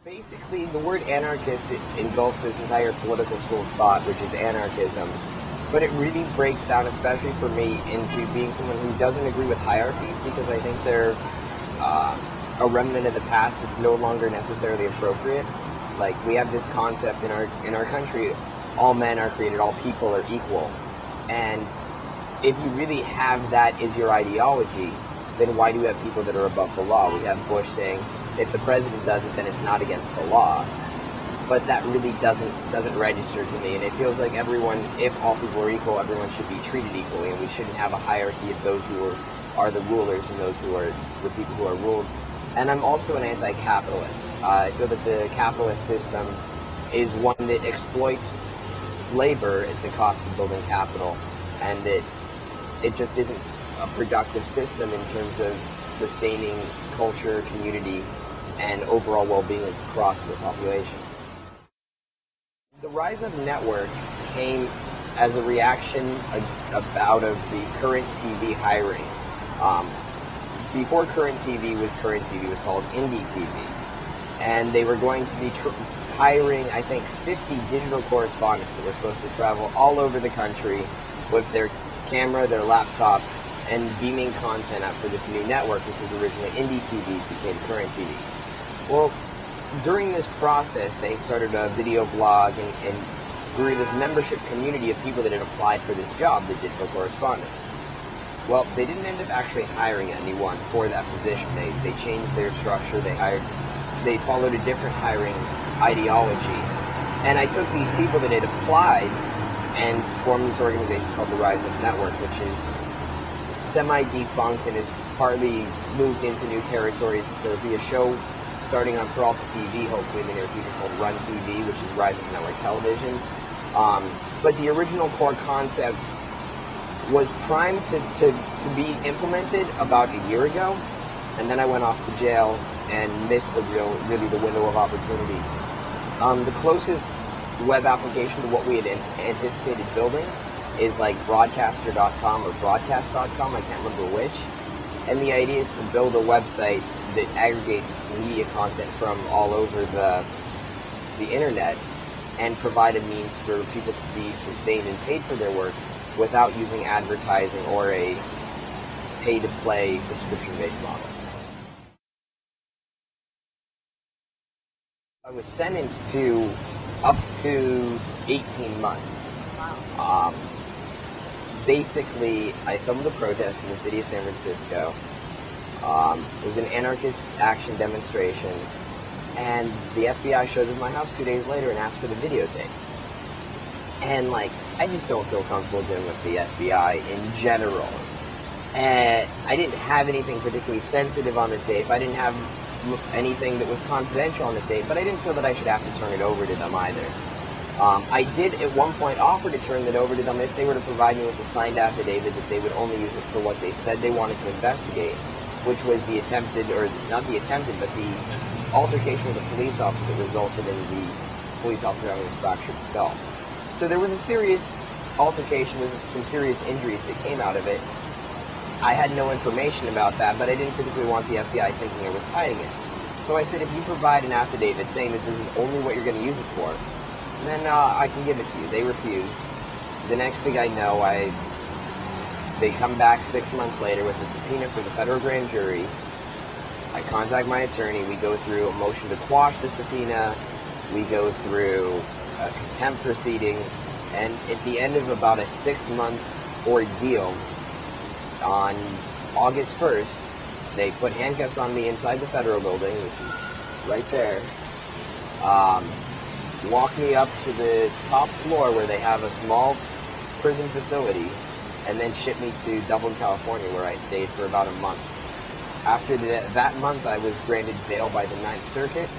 Basically, the word anarchist engulfs this entire political school of thought, which is anarchism. But it really breaks down, especially for me, into being someone who doesn't agree with hierarchies, because I think they're a remnant of the past that's no longer necessarily appropriate. Like, we have this concept in our country, all men are created, all people are equal. And if you really have that as your ideology, then why do we have people that are above the law? We have Bush saying, if the president does it, then it's not against the law. But that really doesn't register to me, and it feels like everyone, if all people are equal, everyone should be treated equally, and we shouldn't have a hierarchy of those who are the rulers and those who are the people who are ruled. And I'm also an anti-capitalist. I feel that the capitalist system is one that exploits labor at the cost of building capital, and that it just isn't a productive system in terms of sustaining culture, community, and overall well-being across the population. The rise of network came as a reaction out of the current TV hiring. Before current TV was called indie TV, and they were going to be hiring, I think, 50 digital correspondents that were supposed to travel all over the country with their camera, their laptop, and beaming content up for this new network, which was originally indie TV, became current TV. Well, during this process, they started a video blog and grew this membership community of people that had applied for this job, the digital correspondent. Well, they didn't end up actually hiring anyone for that position. They changed their structure. They followed a different hiring ideology. And I took these people that had applied and formed this organization called the Rise Up Network, which is semi-defunct and is partly moved into new territories. There'll be a show starting on For All TV, hopefully in the near future, called Run TV, which is Rise Up Network Television. But the original core concept was primed to be implemented about a year ago, and then I went off to jail and missed really the window of opportunity. The closest web application to what we had anticipated building is like broadcaster.com or broadcast.com, I can't remember which. And the idea is to build a website that aggregates media content from all over the internet and provide a means for people to be sustained and paid for their work without using advertising or a pay-to-play subscription-based model. I was sentenced to up to 18 months. Wow. Basically, I filmed a protest in the city of San Francisco. It was an anarchist action demonstration, and the FBI showed up at my house 2 days later and asked for the videotape. And I just don't feel comfortable dealing with the FBI in general. And I didn't have anything particularly sensitive on the tape. I didn't have anything that was confidential on the tape, but I didn't feel that I should have to turn it over to them either. I did at one point offer to turn it over to them if they were to provide me with a signed affidavit that they would only use it for what they said they wanted to investigate, which was the attempted, or not the attempted, but the altercation with a police officer that resulted in the police officer having a fractured skull. So there was a serious altercation with some serious injuries that came out of it. I had no information about that, but I didn't particularly want the FBI thinking I was hiding it. So I said, if you provide an affidavit saying that this is only what you're going to use it for, then I can give it to you. They refused. The next thing I know, they come back 6 months later with a subpoena for the federal grand jury. I contact my attorney. We go through a motion to quash the subpoena. We go through a contempt proceeding. And at the end of about a 6-month ordeal, on August 1st, they put handcuffs on me inside the federal building, which is right there. Walked me up to the top floor where they have a small prison facility, and then shipped me to Dublin, California, where I stayed for about a month. After that month, I was granted bail by the Ninth Circuit,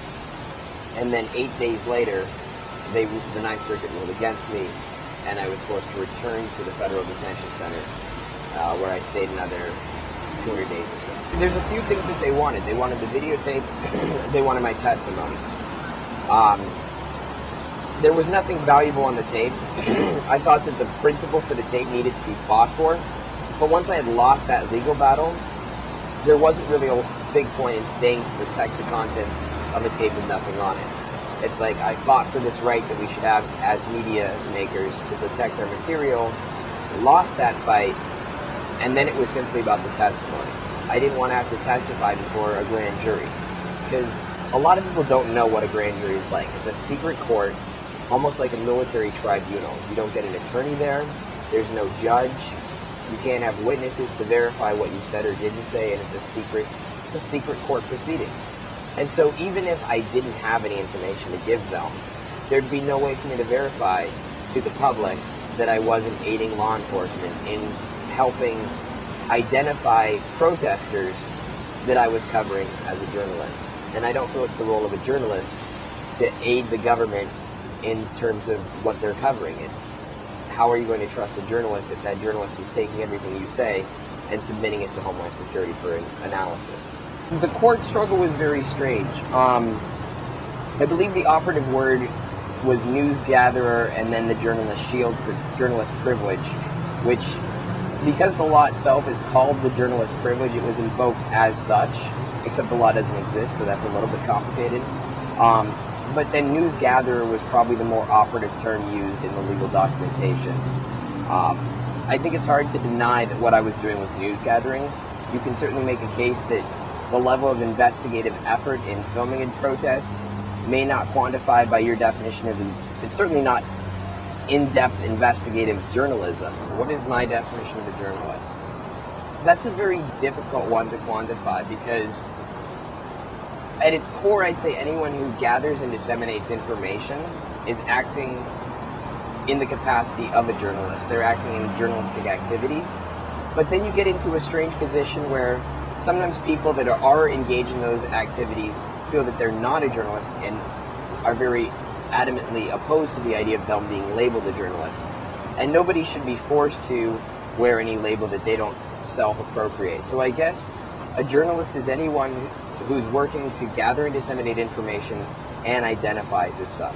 and then 8 days later, the Ninth Circuit ruled against me, and I was forced to return to the Federal Detention Center, where I stayed another 200 days or so. There's a few things that they wanted. They wanted the videotape. They wanted my testimony. There was nothing valuable on the tape. I thought that the principle for the tape needed to be fought for, but once I had lost that legal battle, there wasn't really big point in staying to protect the contents of a tape with nothing on it. It's like I fought for this right that we should have as media makers to protect our material, lost that fight, and then it was simply about the testimony. I didn't want to have to testify before a grand jury, because a lot of people don't know what a grand jury is like. It's a secret court, almost like a military tribunal. You don't get an attorney there, there's no judge, you can't have witnesses to verify what you said or didn't say, and it's a secret court proceeding. And so even if I didn't have any information to give them, there'd be no way for me to verify to the public that I wasn't aiding law enforcement in helping identify protesters that I was covering as a journalist. And I don't feel it's the role of a journalist to aid the government in terms of what they're covering. And how are you going to trust a journalist if that journalist is taking everything you say and submitting it to Homeland Security for an analysis? The court struggle was very strange. I believe the operative word was news gatherer and then the journalist shield for journalist privilege, which, because the law itself is called the journalist privilege, it was invoked as such, except the law doesn't exist, so that's a little bit complicated. But then news gatherer was probably the more operative term used in the legal documentation. I think it's hard to deny that what I was doing was news gathering. You can certainly make a case that the level of investigative effort in filming a protest may not quantify by your definition of, it's certainly not in-depth investigative journalism. What is my definition of a journalist? That's a very difficult one to quantify, because at its core, I'd say anyone who gathers and disseminates information is acting in the capacity of a journalist. They're acting in journalistic activities. But then you get into a strange position where sometimes people that are engaged in those activities feel that they're not a journalist and are very adamantly opposed to the idea of them being labeled a journalist. And nobody should be forced to wear any label that they don't self-appropriate. So I guess a journalist is anyone who's working to gather and disseminate information and identifies as such.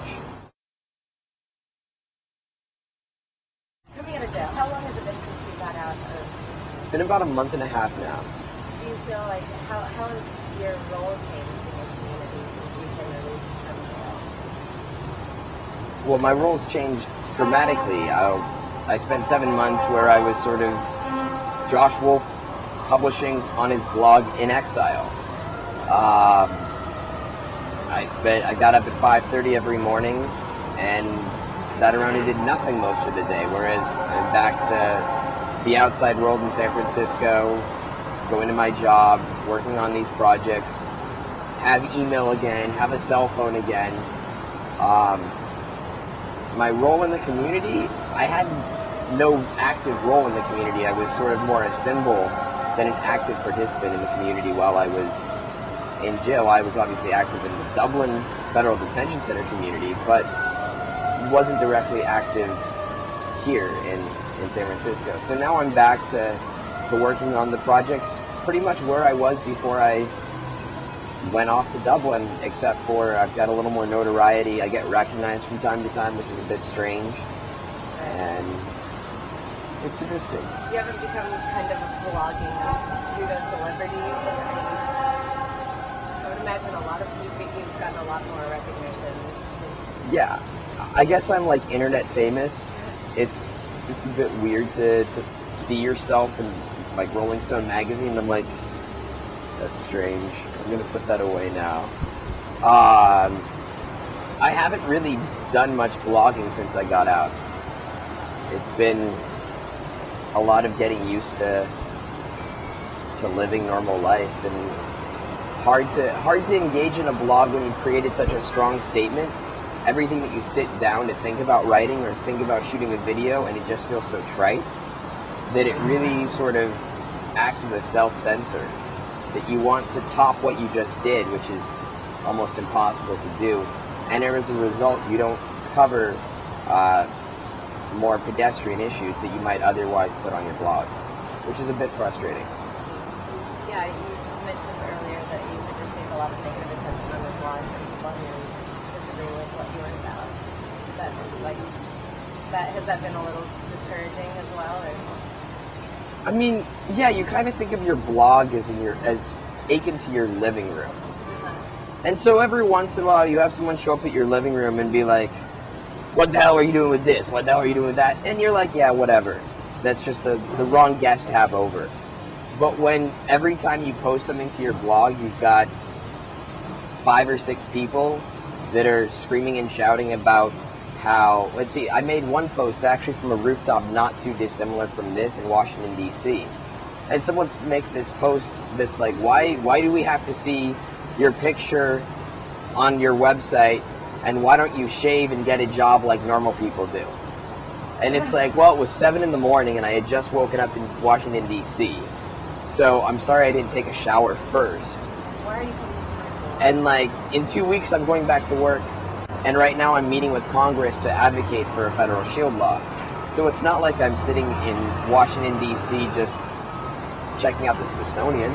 Coming out of jail, how long has it been since you got out of? It's been about a month and a half now. Do you feel like, how has your role changed in your community since you've been released from jail? Well, my role's changed dramatically. I spent 7 months where I was sort of Josh Wolf publishing on his blog in exile. I got up at 5:30 every morning and sat around and did nothing most of the day, whereas I'm back to the outside world in San Francisco, going to my job, working on these projects, have email again, have a cell phone again. My role in the community, I had no active role in the community. I was sort of more a symbol than an active participant in the community while I was in jail. I was obviously active in the Dublin Federal Detention Center community, but wasn't directly active here in San Francisco. So now I'm back to working on the projects pretty much where I was before I went off to Dublin, except for I've got a little more notoriety. I get recognized from time to time, which is a bit strange, and it's interesting. You haven't become kind of a vlogging pseudo-celebrity? I would imagine a lot of you've gotten a lot more recognition. Yeah, I guess I'm like internet famous. It's a bit weird to see yourself in like Rolling Stone magazine. I'm like, that's strange. I'm gonna put that away now. I haven't really done much vlogging since I got out. It's been a lot of getting used to living normal life, and hard to engage in a blog when you created such a strong statement. Everything that you sit down to think about writing or think about shooting a video, and it just feels so trite that it really sort of acts as a self-censor, that you want to top what you just did, which is almost impossible to do, and as a result you don't cover more pedestrian issues that you might otherwise put on your blog, which is a bit frustrating. Yeah, you mentioned earlier that you had received a lot of negative attention on the blog from people who disagree with what you were about. Has that been a little discouraging as well? Or? I mean, yeah, you kind of think of your blog as take into your living room. And so every once in a while, you have someone show up at your living room and be like, what the hell are you doing with this? What the hell are you doing with that? And you're like, yeah, whatever. That's just the wrong guest to have over. But when every time you post something to your blog, you've got 5 or 6 people that are screaming and shouting about how, let's see, I made one post actually from a rooftop not too dissimilar from this in Washington, D.C. And someone makes this post that's like, why do we have to see your picture on your website, and why don't you shave and get a job like normal people do? And it's like, well, it was 7 in the morning and I had just woken up in Washington, D.C. So I'm sorry I didn't take a shower first. Why are you coming to my And like, in 2 weeks I'm going back to work, and right now I'm meeting with Congress to advocate for a federal shield law. So it's not like I'm sitting in Washington, D.C. just checking out the Smithsonian.